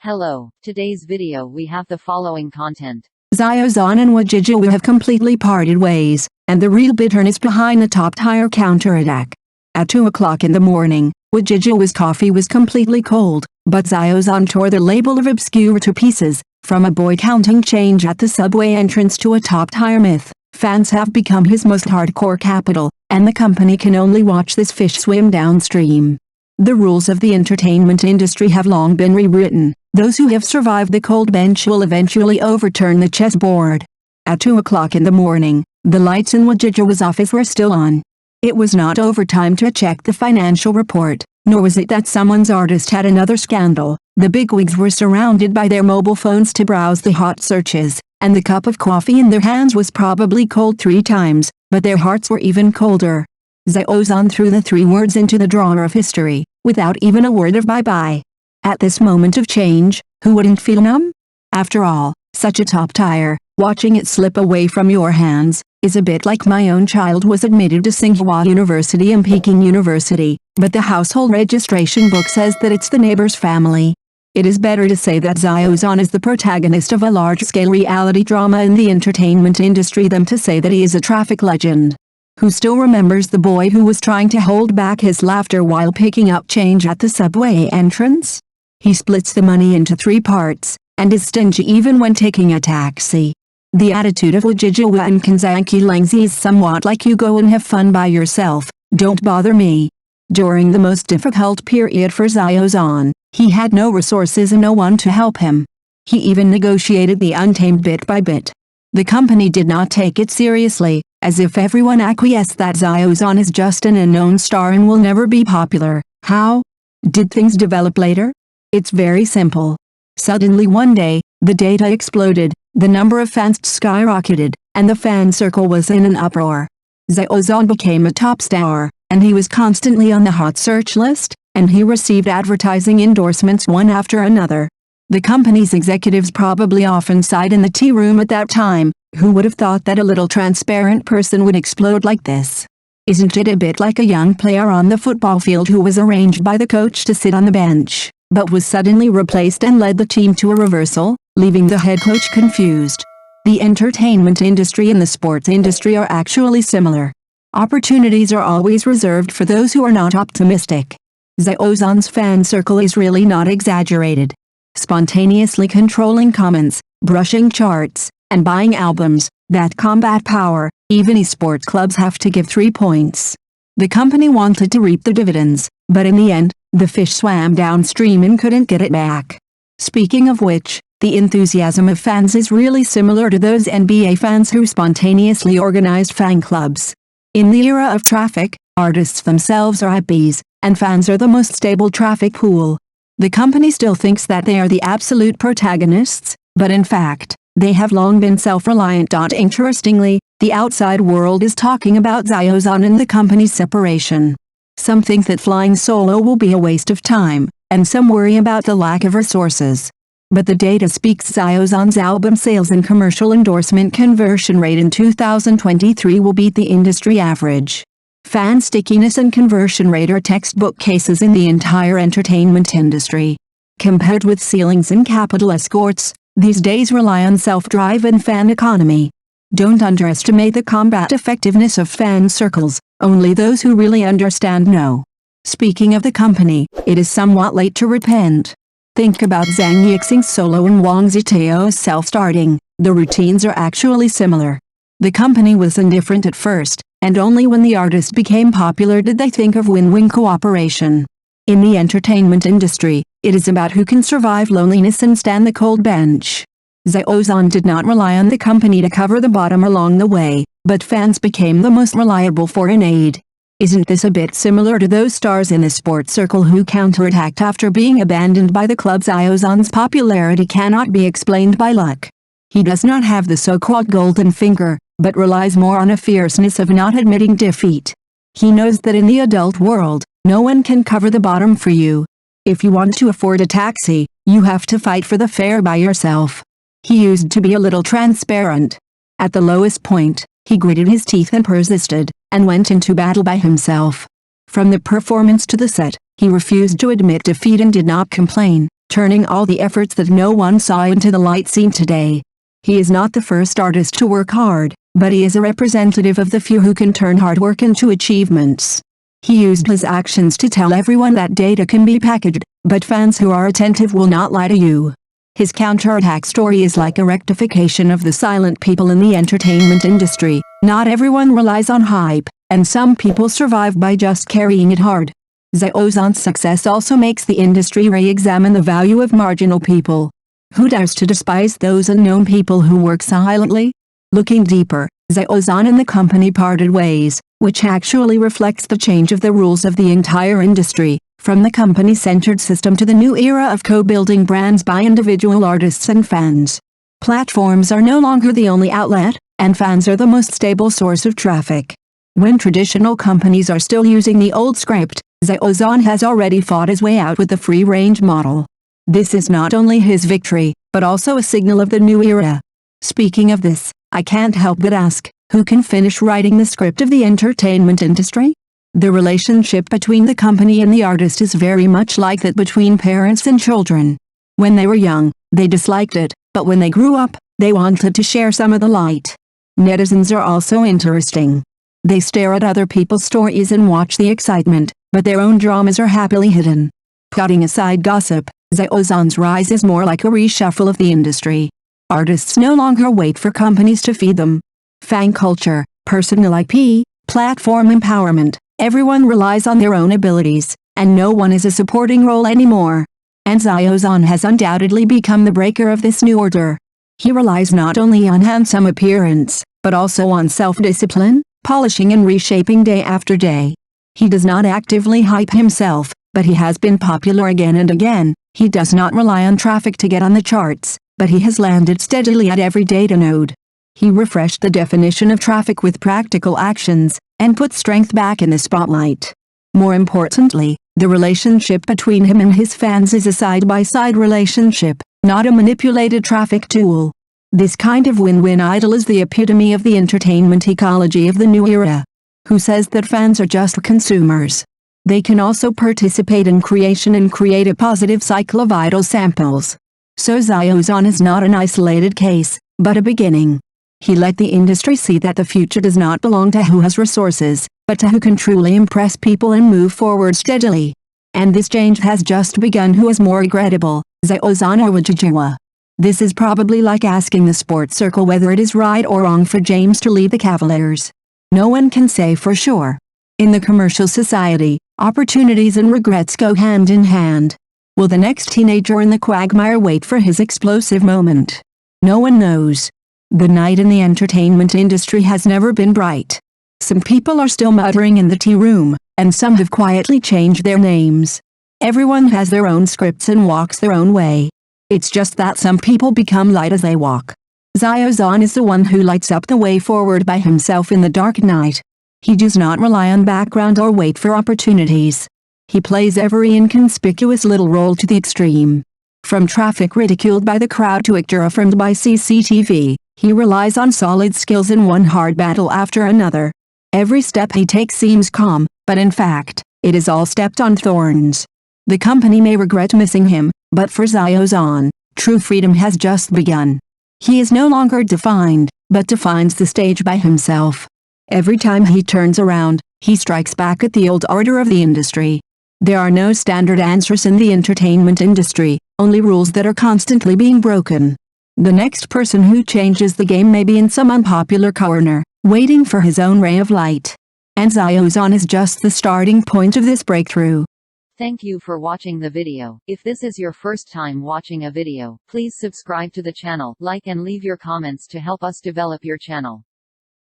Hello, today's video we have the following content. Xiao Zhan and Wajijiwa have completely parted ways, and the real bitterness behind the top-tier counterattack. At 2 o'clock in the morning, Wajijiwa's coffee was completely cold, but Xiao Zhan tore the label of obscure to pieces. From a boy counting change at the subway entrance to a top-tier myth, fans have become his most hardcore capital, and the company can only watch this fish swim downstream. The rules of the entertainment industry have long been rewritten. Those who have survived the cold bench will eventually overturn the chessboard. At 2 o'clock in the morning, the lights in Wajijiwa's office were still on. It was not overtime to check the financial report, nor was it that someone's artist had another scandal. The bigwigs were surrounded by their mobile phones to browse the hot searches, and the cup of coffee in their hands was probably cold 3 times, but their hearts were even colder. Xiao Zhan threw the 3 words into the drawer of history, without even a word of bye-bye. At this moment of change, who wouldn't feel numb? After all, such a top tier, watching it slip away from your hands, is a bit like my own child was admitted to Tsinghua University and Peking University, but the household registration book says that it's the neighbor's family. It is better to say that Xiao Zhan is the protagonist of a large-scale reality drama in the entertainment industry than to say that he is a traffic legend. Who still remembers the boy who was trying to hold back his laughter while picking up change at the subway entrance? He splits the money into 3 parts, and is stingy even when taking a taxi. The attitude of Wajijiwa and Kanzaki Lengzi is somewhat like you go and have fun by yourself, don't bother me. During the most difficult period for Xiao Zhan, he had no resources and no one to help him. He even negotiated the Untamed bit by bit. The company did not take it seriously, as if everyone acquiesced that Xiao Zhan is just an unknown star and will never be popular. How did things develop later? It's very simple. Suddenly one day, the data exploded, the number of fans skyrocketed, and the fan circle was in an uproar. Xiao Zhan became a top star, and he was constantly on the hot search list, and he received advertising endorsements one after another. The company's executives probably often sighed in the tea room at that time. Who would have thought that a little transparent person would explode like this? Isn't it a bit like a young player on the football field who was arranged by the coach to sit on the bench, but was suddenly replaced and led the team to a reversal, leaving the head coach confused? The entertainment industry and the sports industry are actually similar. Opportunities are always reserved for those who are not optimistic. Xiao Zhan's fan circle is really not exaggerated. Spontaneously controlling comments, brushing charts, and buying albums, that combat power. Even esports clubs have to give 3 points. The company wanted to reap the dividends, but in the end, the fish swam downstream and couldn't get it back. Speaking of which, the enthusiasm of fans is really similar to those NBA fans who spontaneously organized fan clubs. In the era of traffic, artists themselves are hippies, and fans are the most stable traffic pool. The company still thinks that they are the absolute protagonists, but in fact, they have long been self-reliant. Interestingly, the outside world is talking about Xiao Zhan and the company's separation. Some think that flying solo will be a waste of time, and some worry about the lack of resources. But the data speaks. Xiao Zhan's album sales and commercial endorsement conversion rate in 2023 will beat the industry average. Fan stickiness and conversion rate are textbook cases in the entire entertainment industry. Compared with ceilings and capital escorts, these days rely on self-drive and fan economy. Don't underestimate the combat effectiveness of fan circles, only those who really understand know. Speaking of the company, it is somewhat late to repent. Think about Zhang Yixing's solo and Wang Zitao's self-starting. The routines are actually similar. The company was indifferent at first, and only when the artist became popular did they think of win-win cooperation. In the entertainment industry, it is about who can survive loneliness and stand the cold bench. Xiao Zhan did not rely on the company to cover the bottom along the way, but fans became the most reliable foreign aid. Isn't this a bit similar to those stars in the sports circle who counterattacked after being abandoned by the club? Xiao Zhan's popularity cannot be explained by luck. He does not have the so-called golden finger, but relies more on a fierceness of not admitting defeat. He knows that in the adult world, no one can cover the bottom for you. If you want to afford a taxi, you have to fight for the fare by yourself. He used to be a little transparent. At the lowest point, he gritted his teeth and persisted, and went into battle by himself. From the performance to the set, he refused to admit defeat and did not complain. turning all the efforts that no one saw into the light seen today. He is not the first artist to work hard, but he is a representative of the few who can turn hard work into achievements. He used his actions to tell everyone that data can be packaged, but fans who are attentive will not lie to you. His counterattack story is like a rectification of the silent people in the entertainment industry. Not everyone relies on hype, and some people survive by just carrying it hard. Xiao Zhan's success also makes the industry re-examine the value of marginal people. Who dares to despise those unknown people who work silently? Looking deeper, Xiao Zhan and the company parted ways, which actually reflects the change of the rules of the entire industry, from the company-centered system to the new era of co-building brands by individual artists and fans. Platforms are no longer the only outlet, and fans are the most stable source of traffic. When traditional companies are still using the old script, Xiao Zhan has already fought his way out with the free-range model. This is not only his victory, but also a signal of the new era. Speaking of this, I can't help but ask, who can finish writing the script of the entertainment industry? The relationship between the company and the artist is very much like that between parents and children. When they were young, they disliked it, but when they grew up, they wanted to share some of the light. Netizens are also interesting. They stare at other people's stories and watch the excitement, but their own dramas are happily hidden. Putting aside gossip, Xiao Zhan's rise is more like a reshuffle of the industry. Artists no longer wait for companies to feed them. Fan culture, personal IP, platform empowerment, everyone relies on their own abilities, and no one is a supporting role anymore. And Xiao Zhan has undoubtedly become the breaker of this new order. He relies not only on handsome appearance, but also on self-discipline, polishing and reshaping day after day. He does not actively hype himself, but he has been popular again and again. He does not rely on traffic to get on the charts, but he has landed steadily at every data node. He refreshed the definition of traffic with practical actions, and put strength back in the spotlight. More importantly, the relationship between him and his fans is a side-by-side relationship, not a manipulated traffic tool. This kind of win-win idol is the epitome of the entertainment ecology of the new era. Who says that fans are just consumers? They can also participate in creation and create a positive cycle of idol samples. So Xiao Zhan is not an isolated case, but a beginning. He let the industry see that the future does not belong to who has resources, but to who can truly impress people and move forward steadily. And this change has just begun. Who is more regrettable, Xiao Zhan or Wajijiwa? This is probably like asking the sports circle whether it is right or wrong for James to lead the Cavaliers. No one can say for sure. In the commercial society, opportunities and regrets go hand in hand. Will the next teenager in the quagmire wait for his explosive moment? No one knows. The night in the entertainment industry has never been bright. Some people are still muttering in the tea room, and some have quietly changed their names. Everyone has their own scripts and walks their own way. It's just that some people become light as they walk. Xiao Zhan is the one who lights up the way forward by himself in the dark night. He does not rely on background or wait for opportunities. He plays every inconspicuous little role to the extreme. From traffic ridiculed by the crowd to actor affirmed by CCTV, he relies on solid skills in one hard battle after another. Every step he takes seems calm, but in fact, it is all stepped on thorns. The company may regret missing him, but for Xiao Zhan, true freedom has just begun. He is no longer defined, but defines the stage by himself. Every time he turns around, he strikes back at the old order of the industry. There are no standard answers in the entertainment industry, only rules that are constantly being broken. The next person who changes the game may be in some unpopular corner, waiting for his own ray of light. And Xiao Zhan is just the starting point of this breakthrough. Thank you for watching the video. If this is your first time watching a video, please subscribe to the channel, like and leave your comments to help us develop your channel.